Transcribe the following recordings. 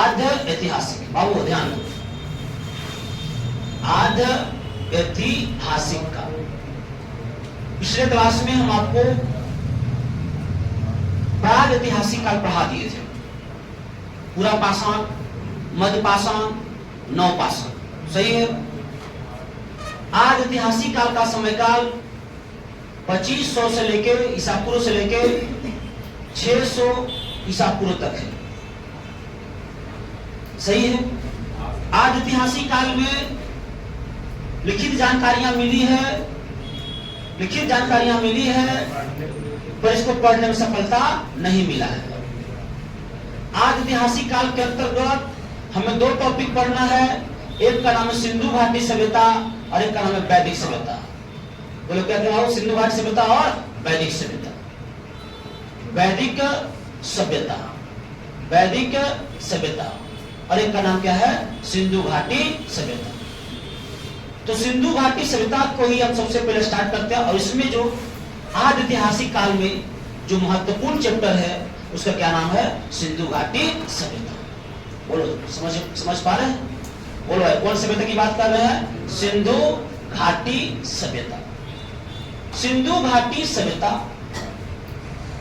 आद्य ऐतिहासिक, बाबू ध्यान दो, आद्य ऐतिहासिक काल। पिछले क्लास में हम आपको प्राग ऐतिहासिक काल पढ़ा दिए थे, पूरा पाषाण, मध्य पाषाण, नव पाषाण, सही है। आज ऐतिहासिक काल का समयकाल 2500 से लेके ईसा पूर्व से लेके 600 ईसा पूर्व तक है, सही है। आज ऐतिहासिक काल में लिखित जानकारियां मिली है, पर इसको पढ़ने में सफलता नहीं मिला है। आज ऐतिहासिक काल के अंतर्गत हमें दो टॉपिक पढ़ना है, एक का नाम है सिंधु घाटी सभ्यता और एक का नाम है वैदिक सभ्यता। बोलो क्या कहते, सिंधु घाटी सभ्यता और वैदिक सभ्यता। वैदिक सभ्यता, वैदिक सभ्यता, और एक का नाम क्या है, सिंधु घाटी सभ्यता। तो सिंधु घाटी सभ्यता को ही हम सबसे पहले स्टार्ट करते हैं, और इसमें जो आज ऐतिहासिक काल में जो महत्वपूर्ण चैप्टर है उसका क्या नाम है, सिंधु घाटी सभ्यता। बोलो समझ पा रहे हैं? बोलो भाई, कौन सभ्यता की बात कर रहे हैं? सिंधु घाटी सभ्यता। सिंधु घाटी सभ्यता,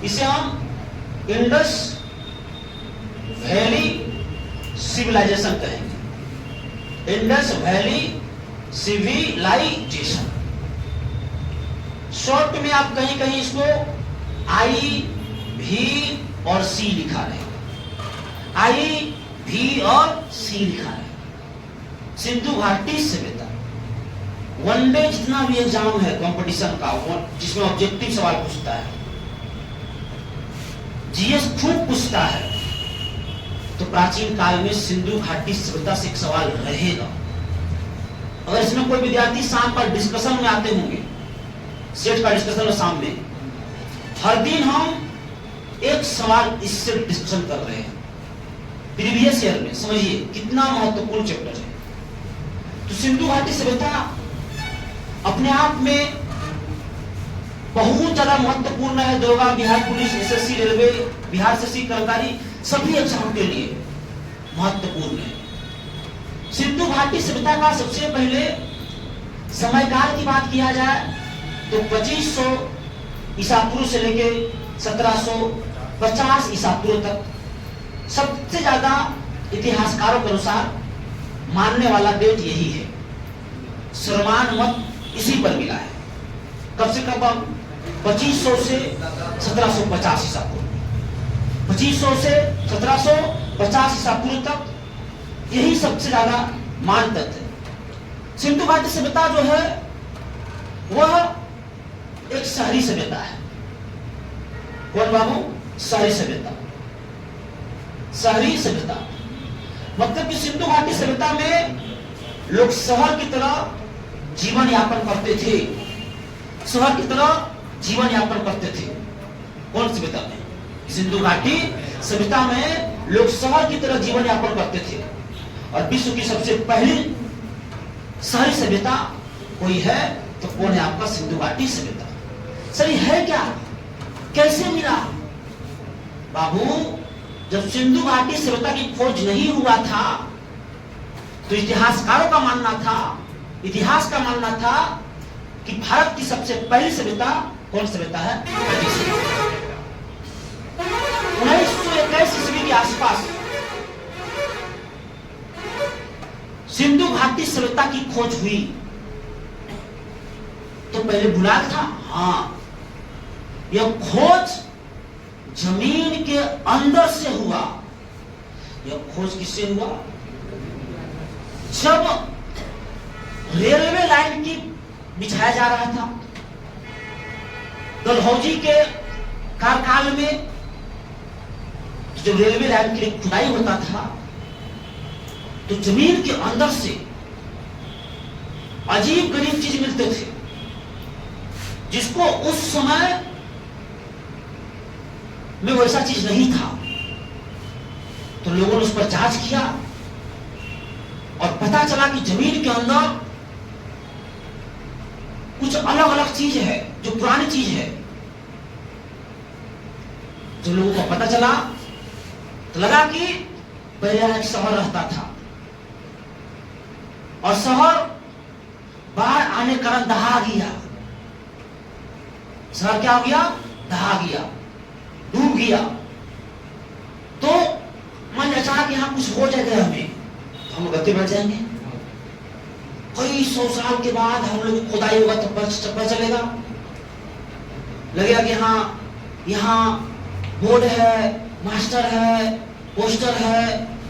इसे हम इंडस वैली सिविलाइजेशन कहेंगे। इंडस वैली सिविलाइजेशन, शॉर्ट में आप कहीं कहीं इसको आई भी और सी लिखा रहे, आई भी और सी लिखा रहे। सिंधु घाटी सभ्यता, वनडे जितना भी एग्जाम है कंपटीशन का, जिसमें ऑब्जेक्टिव सवाल पूछता है, जीएस खूब पूछता है, तो प्राचीन काल में सिंधु घाटी सभ्यता से एक सवाल रहेगा। अगर इसमें कोई विद्यार्थी शाम पर डिस्कशन में आते होंगे, सेट का डिस्कशन है शाम में, हर दिन हम एक सवाल इससे डिस्कशन कर रहे हैं प्रीवियस ईयर में। समझिए कितना महत्वपूर्ण चैप्टर है। तो सिंधु घाटी सभ्यता अपने आप में बहुत ज्यादा महत्वपूर्ण है। दरोगा, Bihar police, SSC, railway, Bihar SSC कर्मचारी सभी एग्जाम के लिए महत्वपूर्ण है। सिंधु घाटी सभ्यता का सबसे पहले समयकाल की बात किया जाए तो 2500 ईसा पूर्व से लेके 1750 ईसा पूर्व तक सबसे ज्यादा इतिहासकारों के अनुसार मानने वाला डेट यही है। सर्वमान्य मत इसी पर मिला है। कब से कब? 2500 से 1750 ईसा पूर्व, 2500 से 1750 ईसा पूर्व तक यही सबसे ज्यादा मान तथ्य है। सिंधु घाटी सभ्यता जो है वह एक शहरी सभ्यता है। कौन बाबू? शहरी सभ्यता। शहरी सभ्यता मतलब कि सिंधु घाटी सभ्यता में लोग शहर की तरह जीवन यापन करते थे, शहर की तरह जीवन यापन करते थे। कौन सभ्यता में? सिंधु घाटी सभ्यता में लोग शहर की तरह जीवन यापन करते थे। और विश्व की सबसे पहली शहरी सभ्यता कोई है तो कौन है आपका? सिंधु घाटी सभ्यता। सही है क्या? कैसे मिला? बाबू, जब सिंधु घाटी सभ्यता की खोज नहीं हुआ था तो इतिहासकारों का मानना था, इतिहास का मानना था कि भारत की सबसे पहली सभ्यता कौन सभ्यता है? 1921 ईस्वी के आसपास सिंधु घाटी सभ्यता की खोज हुई। तो पहले बुलाया था? हाँ, यह खोज जमीन के अंदर से हुआ। यह खोज किससे हुआ? जब रेलवे लाइन की बिछाया जा रहा था, डलहौजी के कार्यकाल में जो रेलवे लाइन के लिए खुदाई होता था, तो जमीन के अंदर से अजीब गरीब चीज मिलते थे जिसको उस समय में वैसा चीज नहीं था। तो लोगों ने उस पर जांच किया और पता चला कि जमीन के अंदर कुछ अलग अलग चीज है जो पुरानी चीज है। जो लोगों को पता चला तो लगा कि पहले एक शहर रहता था और शहर बाढ़ आने के कारण दहा गया। शहर क्या हो गया? दहा गया, डूब गया। तो मन अचानक यहां कुछ हो जाएगा हमें, तो हम गति बढ़ जाएंगे। कई 100 साल के बाद हम लोग खुदाई होगा तो पता चलेगा, लगेगा कि हाँ यहाँ बोर्ड है, मास्टर है, पोस्टर है,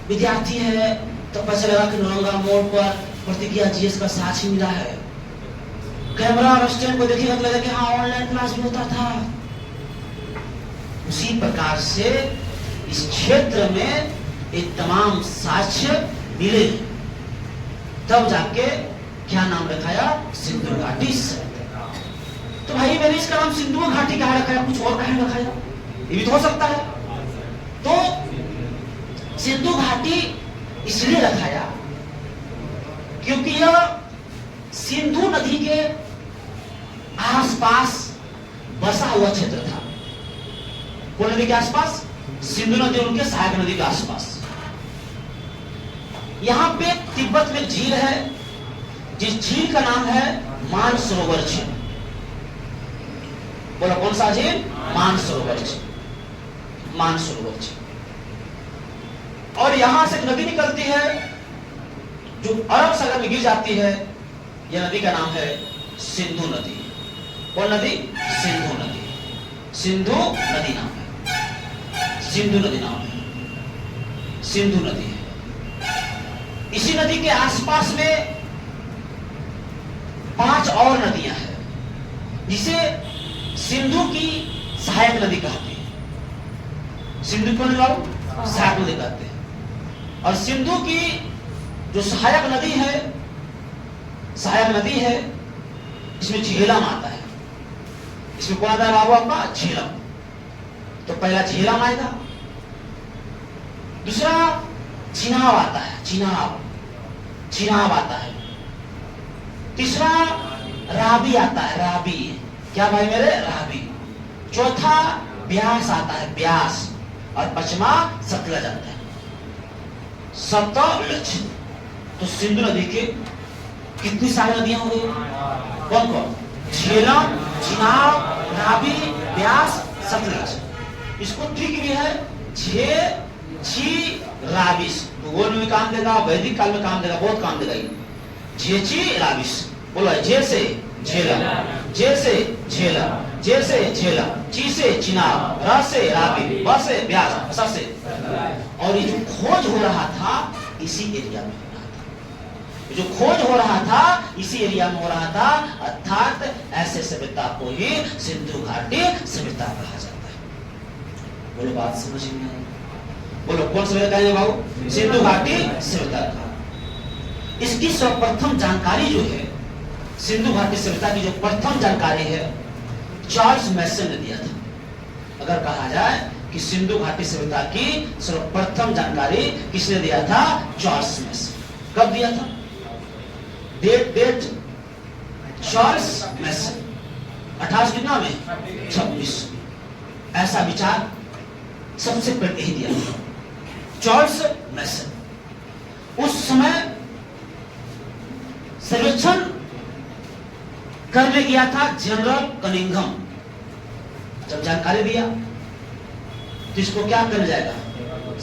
विद्यार्थी है, तो पता चलेगा कि नौरंगा मोड़ पर प्रतिज्ञा जीएस का साक्षी मिला है। कैमरा और स्टैंड को देखिएगा तो लगेगा कि हाँ ऑनलाइन क्लास भी होता था। उसी प्रकार से इस क्षेत्र में एक तमाम साक्ष्य मिले, तब जाके क्या नाम रखाया? सिंधु घाटी। तो भाई मैंने इसका नाम सिंधु घाटी कहा रखाया, कुछ और कहा रखाया? ये भी तो हो सकता है। तो सिंधु घाटी इसलिए रखाया क्योंकि यह सिंधु नदी के आसपास बसा हुआ क्षेत्र था। कौन नदी के आसपास? सिंधु नदी, उनके सहायक नदी के आसपास। यहां पे तिब्बत में झील है, जिस झील का नाम है मानसरोवर झील। बोला कौन सा झील? मानसरोवर झील, मानसरोवर झील। और यहां से नदी निकलती है जो अरब सागर में गिर जाती है। यह नदी का नाम है सिंधु नदी। कौन नदी? सिंधु नदी। सिंधु नदी नाम है, सिंधु नदी नाम है, सिंधु नदी है। इसी नदी के आसपास में 5 और नदियां हैं, जिसे सिंधु की सहायक नदी कहते हैं। सिंधु को सहायक नदी कहते हैं। और सिंधु की जो सहायक नदी है, इसमें झेलम आता है। इसमें कौन आता है बाबू आपका? झेलम। तो पहला झेलम आएगा, दूसरा चिनाब आता है, चिनाब आता है, तीसरा राबी आता है, राबी। क्या भाई मेरे? राबी। चौथा ब्यास आता है, ब्यास। और पांचवा सतलज आता है, सतलज। तो सिंधु नदी के कितनी सारी नदियां हो गई? कौन कौन? झेलम, चिनाब, राबी, ब्यास, सतलज। इसको ट्रिक भी है, राबिस। भूगोल में भी काम देगा, वैदिक काल में काम देगा, बहुत काम देगा। झेची राबिस। बोलो जे से झेलम, जे से झेलम, जे से झेलम, ची से चिनाब, र से राबी, ब से ब्यास, स से। और ये जो खोज हो रहा था इसी एरिया में हो रहा था, जो खोज हो रहा था इसी एरिया में हो रहा था। अर्थात ऐसे सभ्यता को ही सिंधु घाटी सभ्यता कहा जाता है। बोलो बात समझ में आई? बोलो कौन सभ्यता है बाबू? सिंधु घाटी सभ्यता का। इसकी सर्वप्रथम जानकारी जो है, सिंधु घाटी सभ्यता की जो प्रथम जानकारी है, चार्ल्स मैसन ने दिया था। अगर कहा जाए कि सिंधु घाटी सभ्यता की सर्वप्रथम जानकारी किसने दिया था? चार्ल्स मैसन। कब दिया था? डेट चार्ल्स मैसन 18 कितना में 26। ऐसा विचार सबसे पहले ही दिया था चार्ल्स मैसन। उस समय सर्वेक्षण करने गया था जनरल कनिंघम। जब जानकारी दिया तो इसको क्या करने जाएगा?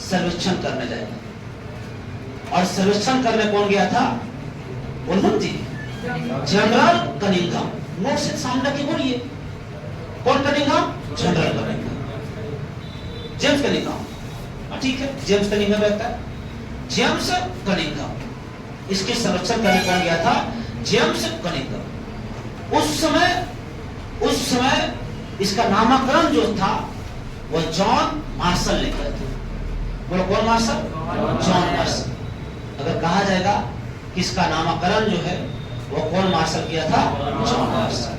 सर्वेक्षण करने जाएगा। और सर्वेक्षण करने कौन गया था? बोलो जी, जनरल कनिंघम। मुंह से सामने के बोलिए, कौन Cunningham? General Cunningham, James Cunningham. ठीक है, जेम्स कनिंघम रहता है, जेम्स कनिंघम। इसके संरक्षण करने कौन गया था? James Cunningham. उस समय इसका नामकरण जो था वो जॉन मार्शल ने किया था। बोलो कौन मार्शल? John Marshall. अगर कहा जाएगा कि इसका नामकरण जो है वो कौन मार्शल किया था? John Marshall.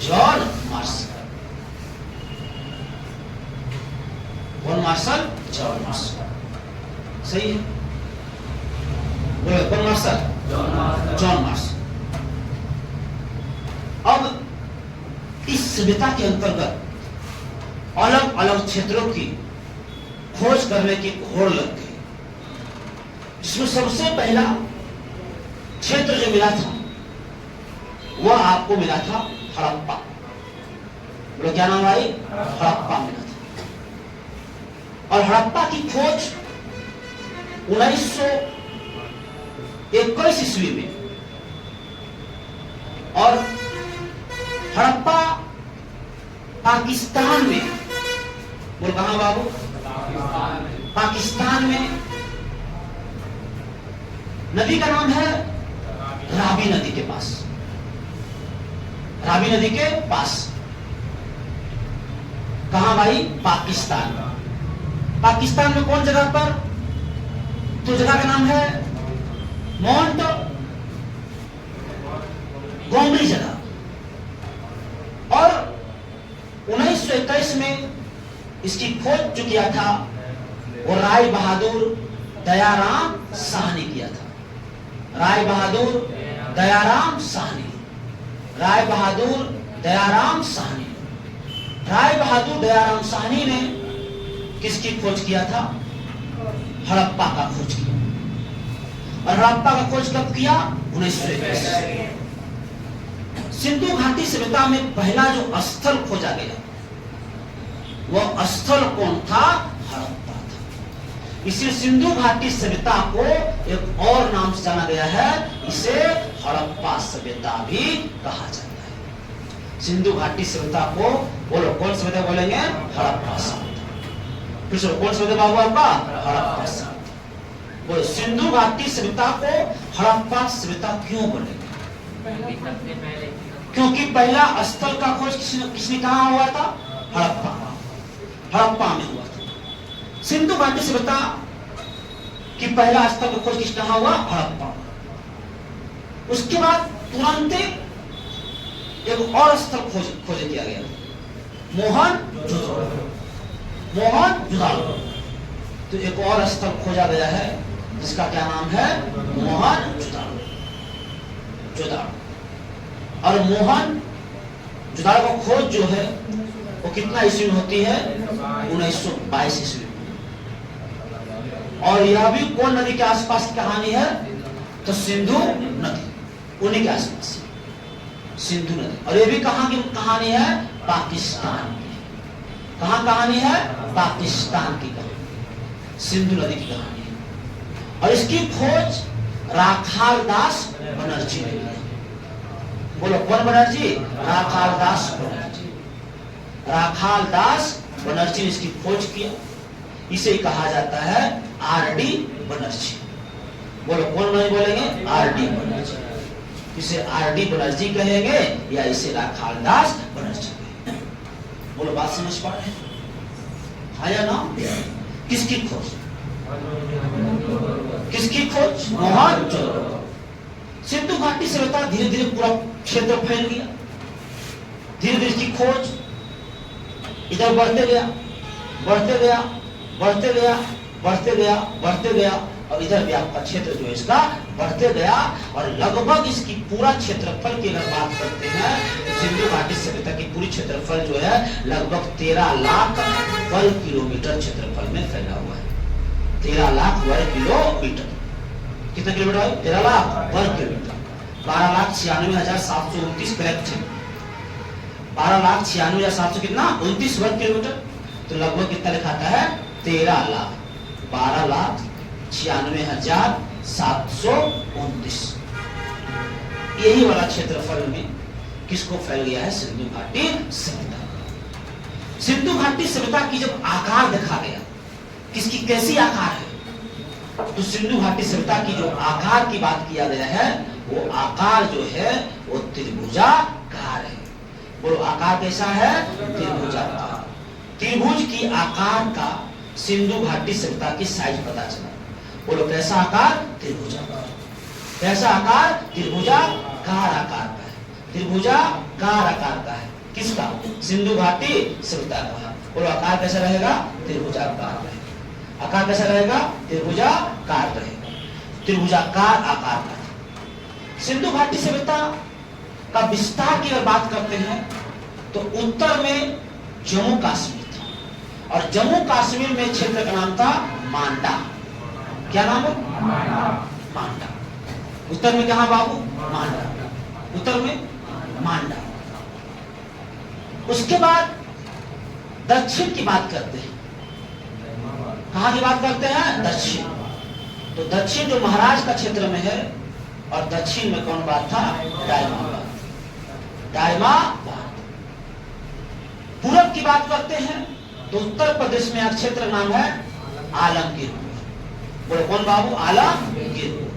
John Marshall. कौन मार्शल? John Marshall. सही है। बोलो कौन मार्शल? John Marshall. अब इस सभ्यता के अंतर्गत अलग अलग क्षेत्रों की खोज करने की होड़ लग गई, जिसमें सबसे पहला क्षेत्र जो मिला था वह आपको मिला था हड़प्पा। बोलो क्या नाम भाई? हड़प्पा मिला था। और हड़प्पा की खोज 1921 ईस्वी में, और हड़प्पा पाकिस्तान में, बोल कहां बाबू? पाकिस्तान में। नदी का नाम है रावी नदी के पास, रावी नदी के पास। कहां भाई? पाकिस्तान। पाकिस्तान में कौन जगह पर? तो जगह का नाम है माउंट गोमरी जगह। और 1921 में इसकी खोज जो किया था वो राय बहादुर दयाराम साहनी किया था। राय बहादुर दयाराम साहनी, राय बहादुर दयाराम साहनी। राय बहादुर दयाराम साहनी ने किसकी खोज किया था? हड़प्पा का खोज किया। और हड़प्पा का खोज कब किया? 1921। सिंधु घाटी सभ्यता में पहला जो स्थल खोजा गया वह स्थल कौन था? हड़प्पा था। इसलिए सिंधु घाटी सभ्यता को एक और नाम से जाना गया है, इसे हड़प्पा सभ्यता भी कहा जाता है। सिंधु घाटी सभ्यता को बोलो कौन सभ्यता बोलेंगे? हड़प्पा सभ्यता। फिर से कौन सभ्यता बाबू आपका? हड़प्पा सभ्यता। बोलो सिंधु घाटी सभ्यता को हड़प्पा सभ्यता क्यों बोलेंगे? क्योंकि पहला स्थल का खोज किसने कहा हुआ था? हड़प्पा, हड़प्पा में हुआ था। सिंधु घाटी सभ्यता की पहला स्थल का खोज किसने कहा हुआ? हड़प्पा। उसके बाद तुरंत एक और स्थल खोज किया गया, मोहनजोदड़ो। मोहनजोदड़ो तो एक और स्थल खोजा गया है जिसका क्या नाम है? मोहनजोदड़ो। और मोहनजोदड़ो का खोज जो है वो कितना ईस्वी में होती है? 1922 ईस्वी में। और यह भी कौन नदी के आसपास की कहानी है? तो सिंधु नदी, उन्हीं के आसपास सिंधु नदी। और ये भी कहां की कहानी है? पाकिस्तान की। कहां कहानी है? पाकिस्तान की कहानी, सिंधु नदी की कहानी है। और इसकी खोज राखाल दास बनर्जी ने की। बोलो कौन बनर्जी? राखाल दास बनर्जी। राखाल दास बनर्जी ने इसकी खोज किया। इसे कहा जाता है आरडी बनर्जी। बोलो कौन नहीं बोलेंगे? आरडी बनर्जी। इसे आरडी बनर्जी कहेंगे या इसे राखाल दास बनर्जी कहेंगे। बोलो बात समझ पा रहे हैं? हाँ या ना? किसकी खोज? किसकी खोज? मोहनजोदड़ो। सिंधु घाटी सभ्यता धीरे धीरे पूरा क्षेत्र फैल गया। धीरे धीरे इसकी खोज इधर बढ़ते गया, बढ़ते गया, बढ़ते गया, बढ़ते गया, बढ़ते गया। और इधर भी आपका क्षेत्र जो है इसका बढ़ते गया। और लगभग इसकी पूरा क्षेत्रफल की अगर बात करते हैं तो सिंधु घाटी सभ्यता की पूरी क्षेत्रफल जो है लगभग 13 लाख वर्ग किलोमीटर क्षेत्रफल में फैला हुआ है। 13 लाख वर्ग किलोमीटर। कितना किलोमीटर है? 13 लाख वर्ग किलोमीटर। 12,96,729 करेक्ट है। 12,96,700 कितना? 29 वर्ग किलोमीटर। तो लगभग कितना लिखाता है? 13 लाख 12,96,729। यही वाला क्षेत्रफल में किसको फैल गया है? सिंधु घाटी सभ्यता। सिंधु घाटी सभ्यता की जब आकार देखा गया, किसकी कैसी आकार है, तो सिंधु घाटी सभ्यता की जो आकार की बात किया गया है वो आकार जो है वो त्रिभुजाकार है। बोलो आकार कैसा है? त्रिभुजाकार। त्रिभुज की आकार का सिंधु घाटी सभ्यता की साइज पता चला। बोलो कैसा आकार? त्रिभुजाकार। कैसा आकार? त्रिभुजाकार आकार का है। त्रिभुजाकार आकार का है। किसका? सिंधु घाटी सभ्यता का। बोलो आकार कैसा रहेगा? त्रिभुजाकार रहेगा। आकार कैसा रहेगा? त्रिभुजाकार रहेगा। त्रिभुजाकार आकार का। सिंधु घाटी सभ्यता का विस्तार की अगर बात करते हैं तो उत्तर में जम्मू कश्मीर था और जम्मू कश्मीर में क्षेत्र का नाम था मांडा। क्या नाम है? मांडा। उत्तर में कहा बाबू? मांडा। उत्तर में मांडा। उसके बाद दक्षिण की बात करते हैं। कहां की बात करते हैं? दक्षिण। तो दक्षिण जो महाराष्ट्र का क्षेत्र में है, और दक्षिण में कौन बात था? डायमाबाद। डायमाबाद। पूरब की बात करते हैं तो उत्तर प्रदेश में एक क्षेत्र नाम है आलमगीरपुर। बोले कौन बाबू? आलमगीरपुर।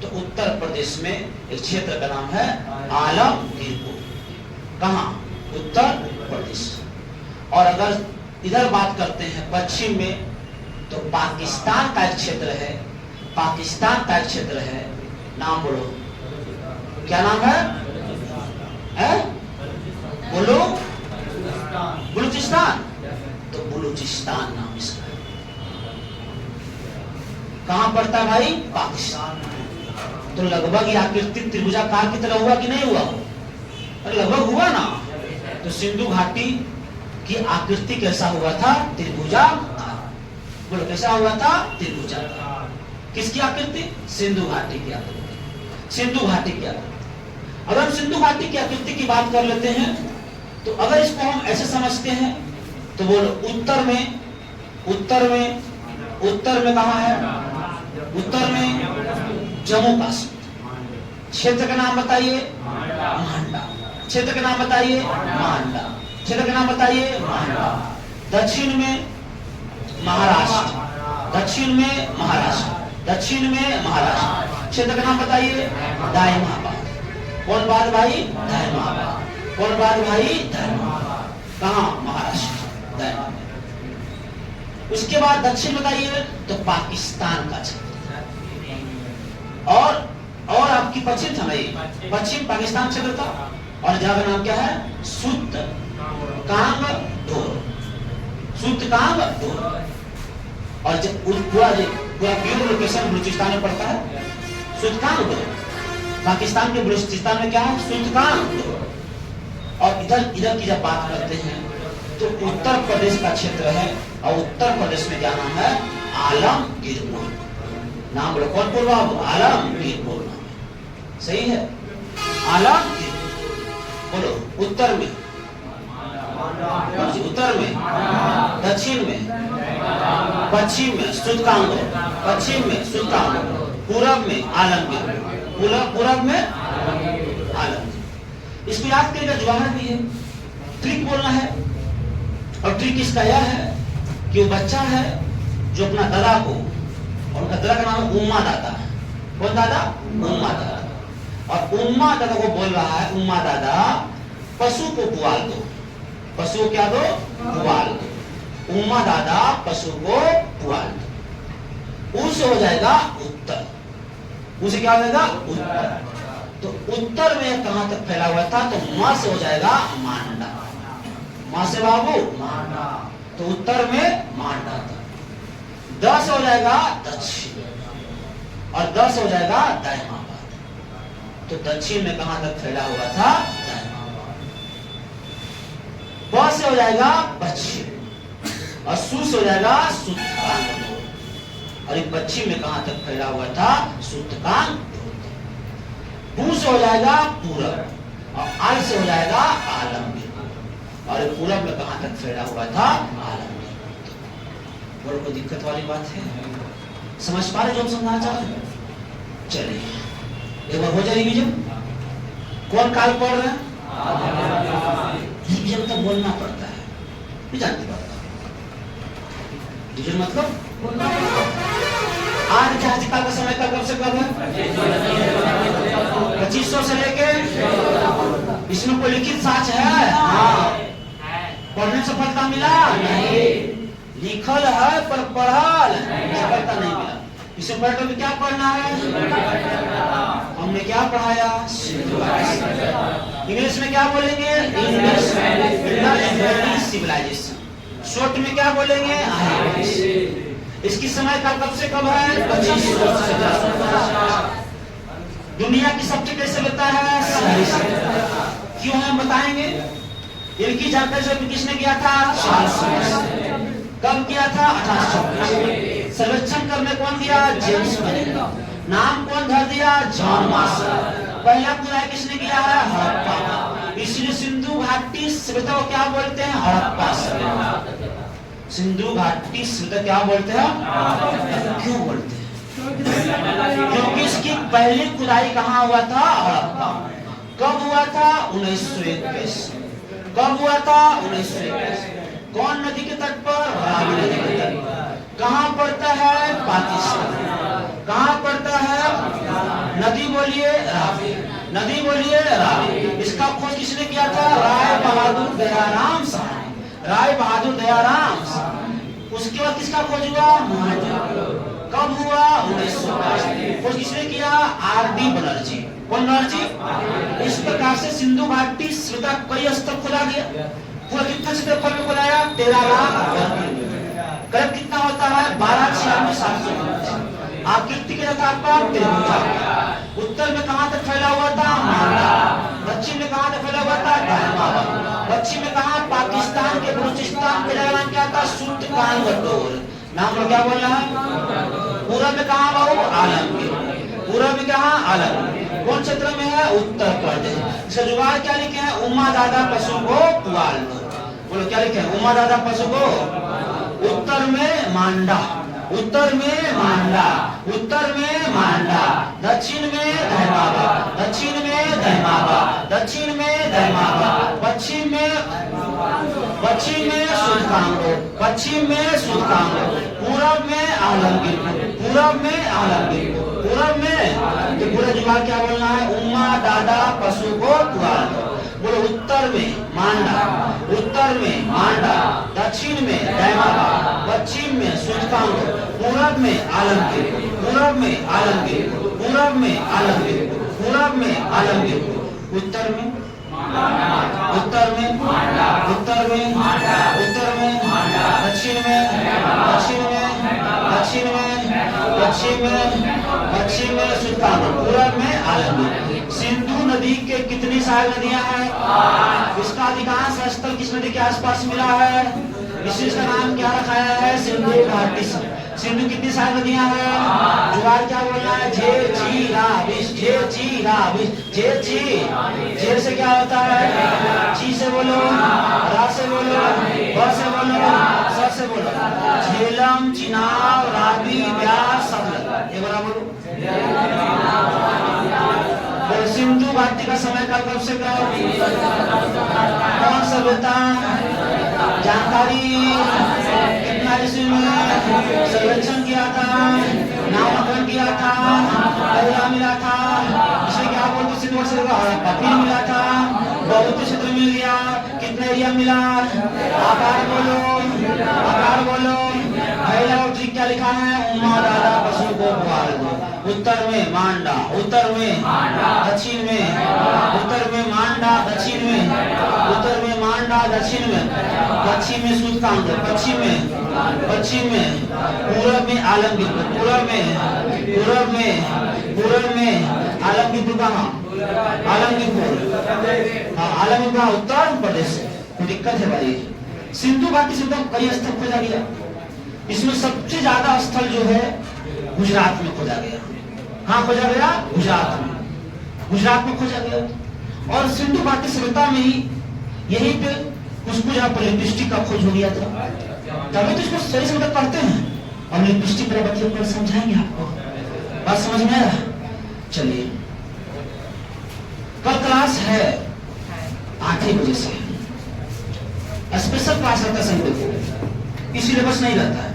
तो उत्तर प्रदेश में एक क्षेत्र का नाम है आलमगीरपुर। कहां? उत्तर प्रदेश। और अगर इधर बात करते हैं पश्चिम में, तो पाकिस्तान का एक क्षेत्र है। पाकिस्तान का एक क्षेत्र है, नाम बोलो। क्या नाम है? बोलो। बलूचिस्तान। तो बलूचिस्तान नाम इसका है। कहां पड़ता है भाई? पाकिस्तान। तो लगभग ये आकृति त्रिभुजाकार की तरह हुआ कि नहीं हुआ? अरे लगभग हुआ ना। तो सिंधु घाटी की आकृति कैसा हुआ था? त्रिभुजाकार। बोलो कैसा हुआ था? त्रिभुजाकार। किसकी आकृति? सिंधु घाटी की आकृति। सिंधु घाटी की आकृति। अगर हम सिंधु घाटी की आकृति की बात कर लेते हैं, तो अगर इसको हम ऐसे समझते हैं, तो बोलो उत्तर में कहां है? उत्तर में जम्मू कश्मीर। क्षेत्र का नाम बताइए? मांडा। क्षेत्र का नाम बताइए? मांडा। क्षेत्र का नाम बताइए? मांडा। दक्षिण में महाराष्ट्र। दक्षिण में महाराष्ट्र। दक्षिण में महाराष्ट्र। क्षेत्र का नाम बताइए? दायमाबाद। कौन बात भाई? दायमाबाद। कौन बात भाई? दायमाबाद। कहां? महाराष्ट्र, दायमाबाद। उसके बाद दक्षिण बताइए तो पाकिस्तान का क्षेत्र। और आपकी पश्चिम था भाई, पश्चिम पाकिस्तान क्षेत्र था। और जगह का नाम क्या है? सुत्तकांगढोर। सुत्तकांगढोर। और जब पूरा प्योर लोकेशन बलूचिस्तान में पड़ता है, सुत्तकांगढोर। पाकिस्तान के बलूचिस्तान में क्या है? सुत्तकांगढोर। और इधर की जब बात करते हैं तो उत्तर प्रदेश का क्षेत्र है, और उत्तर प्रदेश में क्या नाम है? आलमगीरपुर। नाम बोलो। कौन बोल रहा? आलमगीरपुर नाम है। सही है? आलमगीरपुर। बोलो उत्तर में, उत्तर में, दक्षिण में, पश्चिम में सुत्तकांगढोर। पश्चिम में सुत्तकांगढोर। पूरब में आलमगीर। पूरब में आलमगीर। इसको याद करिएगा। जवाहर भी है, ट्रिक बोलना है। और ट्रिक इसका यह है कि वो बच्चा है जो अपना दादा को, और उनका दादा का नाम उम्मा दादा है। कौन दादा? उम्मा दादा। और उम्मा दादा को बोल रहा है, उम्मा दादा पशु को पुआल दो। पशु को क्या दो? पुआल दो। उम्मा दादा पशु को पुआल दो। उसे हो जाएगा उत्तर। उसे क्या हो जाएगा? उत्तर। तो उत्तर में कहां तक फैला हुआ था? तो मां से हो जाएगा मांडा। मां से बाबू मांडा। तो उत्तर में मांडा था। 10 हो जाएगा दक्षिण, और 10 हो जाएगा दायमाबाद। तो दक्षिण में कहां तक फैला हुआ था? दायमाबाद। ब से हो जाएगा पश्चिम, और सु से हो जाएगा सुत्तकांगढोर। और ये पश्चिम में कहां तक फैला हुआ था? सुत्तकांगढोर। पू से हो जाएगा पूरब, और आल से हो जाएगा आलमगीर। और पूरब में कहां तक फैला हुआ था? आलमगीर। बोलो कोई दिक्कत वाली बात है? समझ पा रहे जो हम समझाना चाहते हैं? चलिए एक बार हो जाए रिवीजन। कौन काल पढ़ रहे हैं? रिवीजन तो बोलना पड़ता है, नहीं जानती बात। रिवीजन मतलब आज जहाज काल का समय का कब से कब है? 2500 से लेके, इसमें कोई लिखित साक्ष्य है? हाँ। पढ़ने से सफलता मिला? नहीं। लिखल है पर पढ़ल सफलता नहीं मिला। इसे पढ़कर भी क्या पढ़ना है? हमने क्या पढ़ाया? इंग्लिश में क्या बोलेंगे? English civilisation. शॉर्ट में क्या बोलेंगे? इसकी समय का कब से कब है? 2500 से। दुनिया की सबसे कैसे लेता है? क्यों हम बताएंगे? इनकी जानकारी से किसने किया था? कब किया था? 1824। सर्वेक्षण करने कौन गया? James Mary. नाम कौन धर दिया? John Marshall. पहला खुदाई किसने किया है? हड़प्पा। इसलिए सिंधु घाटी सभ्यता को क्या बोलते हैं? हड़प्पा सभ्यता। सिंधु घाटी सभ्यता क्या बोलते हैं? क्यों बोलते हैं? क्योंकि इसकी पहली खुदाई कहाँ हुआ था? हड़प्पा। कब हुआ था? 1921। कब हुआ था? 1921। कौन नदी के तट पर? रावी नदी के तट पर। कहाँ पड़ता है? पाकिस्तान। कहाँ पड़ता है? नदी बोलिए रावी। नदी बोलिए रावी। इसका खोज किसने किया था? राय बहादुर दयाराम साहब। राय बहादुर दयाराम साहब। उसके बाद किसका खोज हुआ? कब हुआ? 1922। खोज किसने किया? आर.डी. बनर्जी। कौन बनर्जी? इस प्रकार से सिंधु घाटी सभ्यता कई स्तर खोला गया। पूरा कितना क्षेत्रफल में खोलाया? 13 लाख। करीब कितना होता है? 12,96,700। आकृति के आधार पर त्रिभुज। उत्तर में कहां तक फैला हुआ था? मांडा। दक्षिण में कहां तक फैला हुआ था? दहमाबाद। पश्चिम में कहां? पाकिस्तान के बलूचिस्तान के जगह नाम क्या था? सुल्तानगढ़। नाम को क्या बोलना है? पूरब में कहां बाबू? आलमगीर। पूरब में कहां? आलमगीर। कौन क्षेत्र में है? उत्तर प्रदेश। इसका जुगाड़ क्या लिखे हैं? उमा दादा पशु को पुआल दो। बोलो क्या लिखे हैं? उमा दादा पशु को। उत्तर में मांडा। उत्तर में मांडा। उत्तर में मांडा। दक्षिण में दहमाबाद। दक्षिण में दहमाबाद। दक्षिण में दहमाबाद। पश्चिम में सुल्तानगढ़। पश्चिम में सुल्तानगढ़। पूरब में आलमगीर। पूरब में आलमगीर। पूरब में तो पूरा जुगाड़ क्या बोलना है? उम्मा दादा पशु को पुआल दो। बोलो उत्तर में मांडा। उत्तर में मांडा। दक्षिण में दहमाबाद। पश्चिम में सुल्तानगढ़। पूरब में आलमगीर। पूरब में आलमगीर। पूरब में आलमगीर। पूरब में आलमगीर। उत्तर में उत्तर में उत्तर में उत्तर में दक्षिण में दक्षिण में दक्षिण में पश्चिम में पश्चिम में सुल्तानगढ़। पूरब में आलमगीर। सिंधु नदी के कितनी सहायक नदियां हैं? इसका अधिकांश स्थल किस नदी के आसपास मिला है? इसलिए इसका नाम क्या रखाया है? सिंधु घाटी। सिंधु कितनी सहायक नदियां हैं? जुगाड़ क्या बोलना है? जे जी राविश। जे जी राविश। जे जी। जे से क्या होता है? जी से बोलो। रा से बोलो। ब से बोलो। स से बोलो। झेलम, चिनाब, रावी, व्यास, सतलज। ये बराबर बोलो। सिंधु घाटी का समय काल कब से कब? कौन सभ्यता? जानकारी कितना ईस्वी में सर्वेक्षण किया था? नामांकन किया था? पहला मिला था? इसे क्या बोलते? सिंधु घाटी मिला था। बहुत क्षेत्र मिल गया। कितना एरिया मिला? आकार बोलो। आकार बोलो। पहला और ठीक क्या लिखा है? उमा दादा पशु को पुआल दो। उत्तर में मांडा। उत्तर में दक्षिण में। उत्तर में मांडा। दक्षिण में उत्तर में मांडा। दक्षिण में पश्चिम में सुल्तानगढ़। पश्चिम में पूरब में आलमगीर। पूरब में आलमगीर कहाँ? आलमगीर। आलमगीर कहाँ? उत्तर प्रदेश। दिक्कत है भाई। सिंधु घाटी से कई स्थल खोजा गया। इसमें सबसे ज्यादा स्थल जो है गुजरात में खोजा गया। कहाँ खोजा गया? गुजरात में। गुजरात में खोजा गया। और सिंधु घाटी सभ्यता में ही यहीं पे कुछ यहाँ पर लिपस्टिक का खोज हो गया था। तभी तो इसको सही से मतलब पढ़ते हैं। और लिपस्टिक पर बच्चों को समझाएंगे आपको। बात समझ में आया? चलिए, कल क्लास है 8 बजे से। स्पेशल क्लास रहता है संडे को। इसीलिए बस नहीं रहता है।